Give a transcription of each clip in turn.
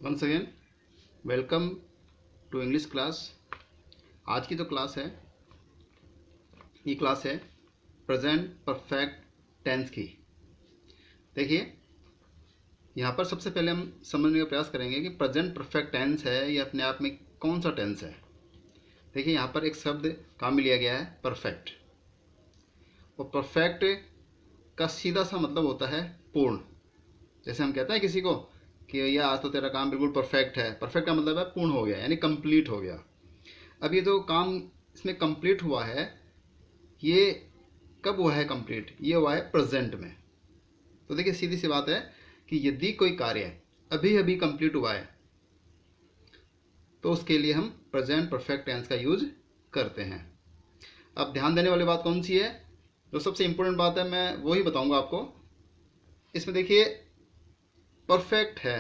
Once again welcome to English class. आज की जो क्लास है ये क्लास है प्रेजेंट परफेक्ट टेंस की। देखिए यहाँ पर सबसे पहले हम समझने का प्रयास करेंगे कि प्रेजेंट परफेक्ट टेंस है ये अपने आप में कौन सा टेंस है। देखिए यहाँ पर एक शब्द काम में लिया गया है परफेक्ट, और परफेक्ट का सीधा सा मतलब होता है पूर्ण। जैसे हम कहते हैं किसी को कि यह आज तो तेरा काम बिल्कुल परफेक्ट है। परफेक्ट का मतलब है पूर्ण हो गया, यानी कंप्लीट हो गया। अब ये जो काम इसमें कंप्लीट हुआ है ये कब हुआ है कंप्लीट? ये हुआ है प्रेजेंट में। तो देखिए सीधी सी बात है कि यदि कोई कार्य अभी अभी कंप्लीट हुआ है तो उसके लिए हम प्रेजेंट परफेक्ट टेंस का यूज करते हैं। अब ध्यान देने वाली बात कौन सी है? जो सबसे इंपॉर्टेंट बात है मैं वही बताऊंगा आपको। इसमें देखिए परफेक्ट है,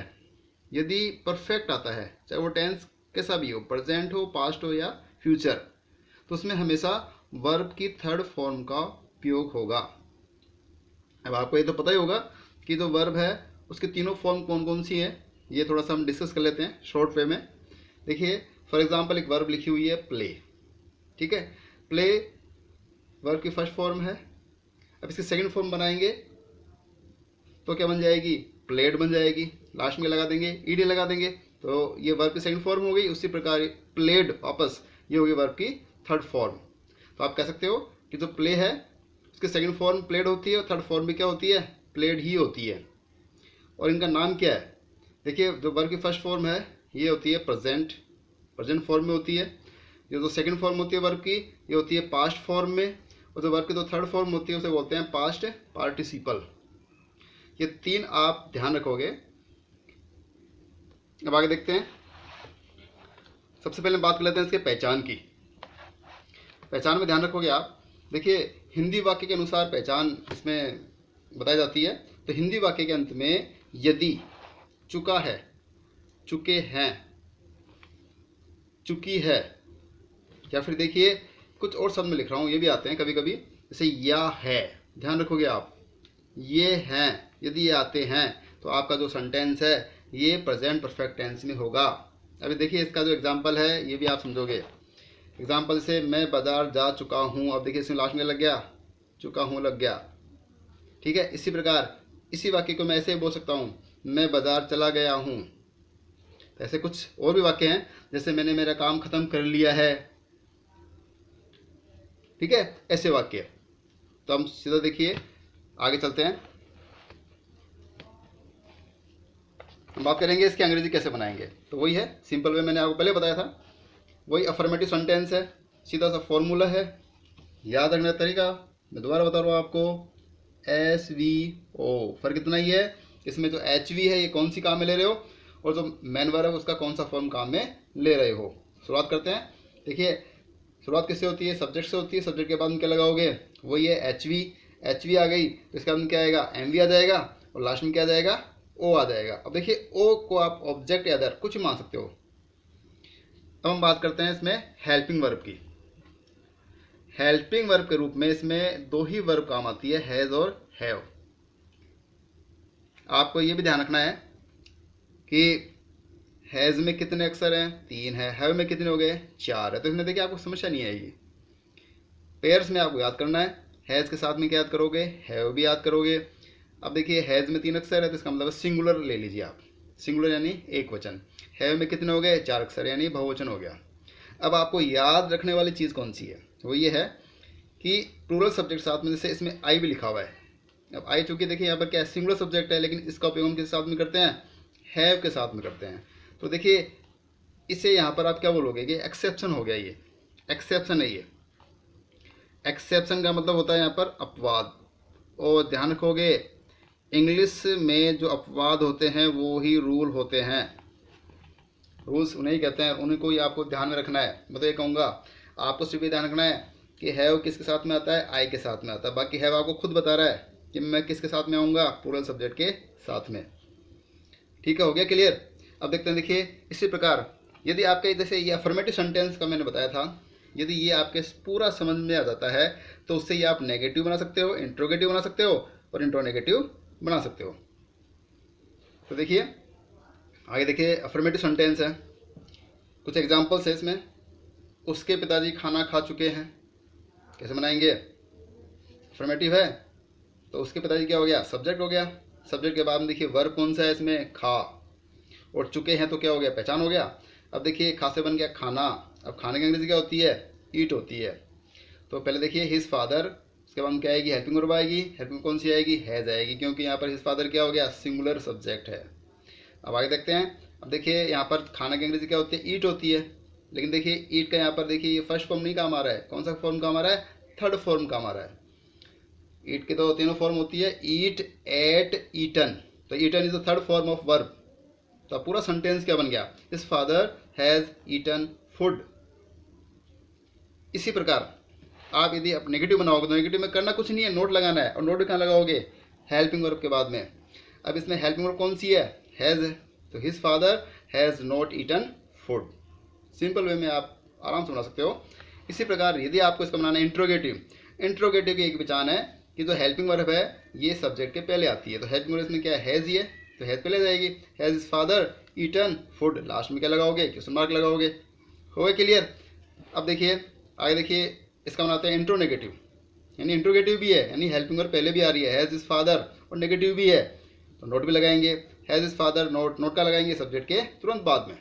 यदि परफेक्ट आता है चाहे वो टेंस कैसा भी हो, प्रेजेंट हो, पास्ट हो या फ्यूचर, तो उसमें हमेशा वर्ब की थर्ड फॉर्म का उपयोग होगा। अब आपको ये तो पता ही होगा कि जो वर्ब है उसके तीनों फॉर्म कौन कौन सी है। ये थोड़ा सा हम डिस्कस कर लेते हैं शॉर्ट वे में। देखिए फॉर एग्जांपल एक वर्ब लिखी हुई है प्ले, ठीक है। प्ले वर्ब की फर्स्ट फॉर्म है। अब इसकी सेकंड फॉर्म बनाएंगे तो क्या बन जाएगी? प्लेड बन जाएगी। लास्ट में लगा देंगे, ईडी लगा देंगे, तो ये वर्ब की सेकंड फॉर्म हो गई। उसी प्रकार प्लेड वापस ये हो गई वर्ब की थर्ड फॉर्म। तो आप कह सकते हो कि जो प्ले है उसकी सेकंड फॉर्म प्लेड होती है और थर्ड फॉर्म भी क्या होती है? प्लेड ही होती है। और इनका नाम क्या है? देखिए जो वर्ब की फर्स्ट फॉर्म है ये होती है प्रेजेंट फॉर्म में होती है। जो सेकंड फॉर्म होती है वर्ब की ये होती है पास्ट फॉर्म में, और जो वर्ब की जो थर्ड फॉर्म होती है उसे बोलते हैं पास्ट पार्टिसिपल। ये तीन आप ध्यान रखोगे। अब आगे देखते हैं। सबसे पहले बात कर लेते हैं इसके पहचान की। पहचान में ध्यान रखोगे आप। देखिए हिंदी वाक्य के अनुसार पहचान इसमें बताई जाती है। तो हिंदी वाक्य के अंत में यदि, चुका है, चुके हैं, चुकी है, या फिर देखिए कुछ और शब्द में लिख रहा हूं ये भी आते हैं कभी कभी, जैसे या है, ध्यान रखोगे आप। ये हैं, यदि ये आते हैं तो आपका जो सेंटेंस है ये प्रेजेंट परफेक्ट टेंस में होगा। अभी देखिए इसका जो एग्जांपल है ये भी आप समझोगे। एग्जांपल से मैं बाजार जा चुका हूँ, अब देखिए इसमें लास्ट में लग गया चुका हूँ, लग गया, ठीक है। इसी प्रकार इसी वाक्य को मैं ऐसे बोल सकता हूँ, मैं बाजार चला गया हूँ। तो ऐसे कुछ और भी वाक्य हैं, जैसे मैंने मेरा काम खत्म कर लिया है, ठीक है, ऐसे वाक्य। तो हम सीधा देखिए आगे चलते हैं। हम बात करेंगे इसकी अंग्रेजी कैसे बनाएंगे। तो वही है सिंपल वे, मैंने आपको पहले बताया था, वही अफर्मेटिव सेंटेंस है, सीधा सा फॉर्मूला है। याद रखने का तरीका मैं दोबारा बता रहा हूँ आपको, SVO। फर्क इतना ही है, इसमें जो HV है ये कौन सी काम में ले रहे हो, और जो मैन वर्ब है उसका कौन सा फॉर्म काम में ले रहे हो। शुरुआत करते हैं। देखिए शुरुआत किससे होती है? सब्जेक्ट से होती है। सब्जेक्ट के बाद में क्या लगाओगे? वही है HV आ गई तो इसके बाद में क्या आएगा? MV आ जाएगा, और लास्ट में क्या आ जाएगा? O आ जाएगा। अब देखिए O को आप ऑब्जेक्ट या अदर कुछ मान सकते हो। अब हम बात करते हैं इसमें हेल्पिंग वर्ब की। हेल्पिंग वर्ब के रूप में इसमें दो ही वर्ब काम आती है, हैज और हैव। आपको ये भी ध्यान रखना है कि हैज में कितने अक्षर हैं? 3 है। हैव में कितने हो गए? 4 है। तो इसमें देखिए आपको समस्या नहीं आएगी। पेयर्स में आपको याद करना है, हैज के साथ में क्या याद करोगे? हैव भी याद करोगे। अब देखिए हैज में 3 अक्षर है तो इसका मतलब सिंगुलर ले लीजिए आप, सिंगुलर यानी एक वचन। हैव में कितने हो गए? 4 अक्षर यानी बहुवचन हो गया। अब आपको याद रखने वाली चीज़ कौन सी है? वो ये है कि प्लूरल सब्जेक्ट साथ में, जैसे इसमें आई भी लिखा हुआ है। अब आई चूंकि देखिए यहाँ पर क्या है, सिंगुलर सब्जेक्ट है, लेकिन इसका उपयोग हम किस साथ में करते हैं? हैव के साथ में करते हैं। तो देखिए इसे यहाँ पर आप क्या बोलोगे कि एक्सेप्शन हो गया, ये एक्सेप्शन है। ये एक्सेप्शन का मतलब होता है यहाँ पर अपवाद। और ध्यान रखोगे इंग्लिश में जो अपवाद होते हैं वो ही रूल होते हैं। रूल्स उन्हें ही कहते हैं, उन्हीं को ही आपको ध्यान में रखना है। मैं तो ये कहूँगा आपको सिर्फ ये ध्यान रखना है कि हैव किसके साथ में आता है? आई के साथ में आता है। बाकी हैव आपको खुद बता रहा है कि मैं किसके साथ में आऊँगा? प्लूरल सब्जेक्ट के साथ में। ठीक है, हो गया क्लियर? अब देखते हैं। देखिए इसी प्रकार यदि आपके जैसे ये अफर्मेटिव सेंटेंस का मैंने बताया था, यदि ये आपके पूरा समझ में आ जाता है तो उससे ये आप नेगेटिव बना सकते हो, इंट्रोगेटिव बना सकते हो और इंट्रोनेगेटिव बना सकते हो। तो देखिए आगे देखिए अफर्मेटिव सेंटेंस है, कुछ एग्जांपल्स है इसमें। उसके पिताजी खाना खा चुके हैं, कैसे बनाएंगे? अफर्मेटिव है तो उसके पिताजी क्या हो गया? सब्जेक्ट हो गया। सब्जेक्ट के बाद में देखिए वर्ब कौन सा है इसमें? खा। और चुके हैं तो क्या हो गया? पहचान हो गया। अब देखिए खा से बन गया खाना। अब खाने की अंग्रेजी क्या होती है? ईट होती है। तो पहले देखिए हिज फादर, उसके बाद में क्या आएगी? हेल्पिंग वर्ब आएगी। हेल्पिंग कौन सी आएगी? हैज आएगी, क्योंकि यहाँ पर हिज फादर क्या हो गया? सिंगुलर सब्जेक्ट है। अब आगे देखते हैं। अब देखिए यहाँ पर खाना की अंग्रेजी क्या होती है? ईट होती है। लेकिन देखिए ईट का यहाँ पर देखिए ये फर्स्ट फॉर्म नहीं काम आ रहा है। कौन सा फॉर्म काम आ रहा है? थर्ड फॉर्म काम आ रहा है। ईट की तो तीनों फॉर्म होती है, ईट, एट, ईटन। तो eaten is the third form of verb. तो पूरा सेंटेंस क्या बन गया? His father has eaten food. इसी प्रकार आप यदि आप नेगेटिव बनाओगे तो नेगेटिव में करना कुछ नहीं है, नोट लगाना है। और नोट कहाँ लगाओगे? हेल्पिंग वर्ब के बाद में। अब इसमें हेल्पिंग वर्ब कौन सी है? हैज है। तो his father has not eaten food. Simple way में आप आराम से बना सकते हो। इसी प्रकार यदि आपको इसका बनाना है इंट्रोगेटिव, इंट्रोगेटिव की एक पहचान है कि जो हेल्पिंग वर्ब है ये सब्जेक्ट के पहले आती है। तो हेल्पिंग वर्ब इसमें क्या है? हैज ही है, तो हैज पहले जाएगी। Has his father eaten food, last में क्या लगाओगे? क्वेश्चन मार्क लगाओगे। हो गया क्लियर? अब देखिए आगे देखिए इसका बनाते हैं इंट्रोनेगेटिव, यानी इंट्रोगेटिव भी है, यानी हेल्पिंग वर्ब पहले भी आ रही है, हैज हिज फादर, और नेगेटिव भी है तो नोट भी लगाएंगे। Has his father not, not का लगाएंगे सब्जेक्ट के तुरंत बाद में।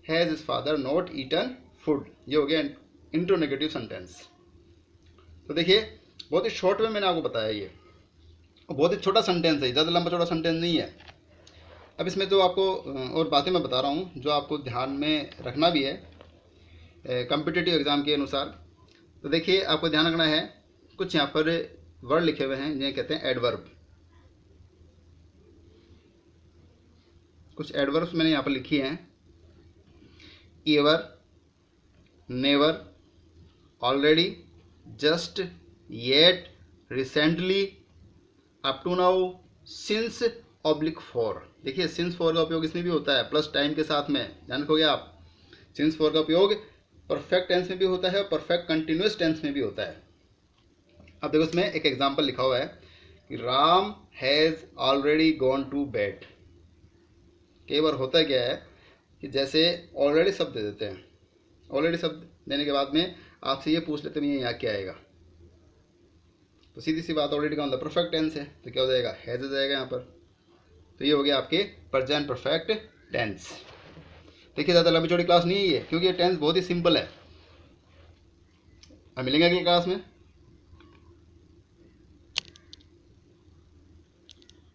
Has his father not eaten food, ये हो गया इंट्रोनेगेटिव सेंटेंस। तो देखिए बहुत ही शॉर्ट में मैंने आपको बताया, ये बहुत ही छोटा सेंटेंस है, ज़्यादा लंबा चौड़ा सेंटेंस नहीं है। अब इसमें जो आपको और बातें मैं बता रहा हूँ जो आपको ध्यान में रखना भी है कॉम्पिटिटिव एग्जाम के अनुसार। तो देखिए आपको ध्यान रखना है, कुछ यहाँ पर वर्ड लिखे हुए हैं जिन्हें कहते हैं एडवर्ब। कुछ एडवर्ब्स मैंने यहाँ पर लिखी हैं, ever, never, already, just, yet, recently, up to now, since, oblique for. देखिए सिंस फॉर का उपयोग इसमें भी होता है प्लस टाइम के साथ में, ध्यान रखोगे आप। सिंस फॉर का उपयोग परफेक्ट टेंस में भी होता है और परफेक्ट कंटिन्यूअस टेंस में भी होता है। अब देखो इसमें एक एग्जांपल लिखा हुआ है कि Ram has already gone to bed. कई बार होता क्या है कि जैसे ऑलरेडी शब्द दे देते हैं, ऑलरेडी शब्द देने के बाद में आपसे ये पूछ लेते हैं यहाँ क्या आएगा, तो सीधी सी बात ऑलरेडी का मतलब परफेक्ट टेंस है, तो क्या हो जाएगा? हैज़ हो जाएगा यहाँ पर। तो ये हो गया आपके प्रेजेंट परफेक्ट टेंस। देखिए ज़्यादा लंबी चौड़ी क्लास नहीं है ये, क्योंकि ये टेंस बहुत ही सिंपल है। अब मिलेंगे अगली क्लास में।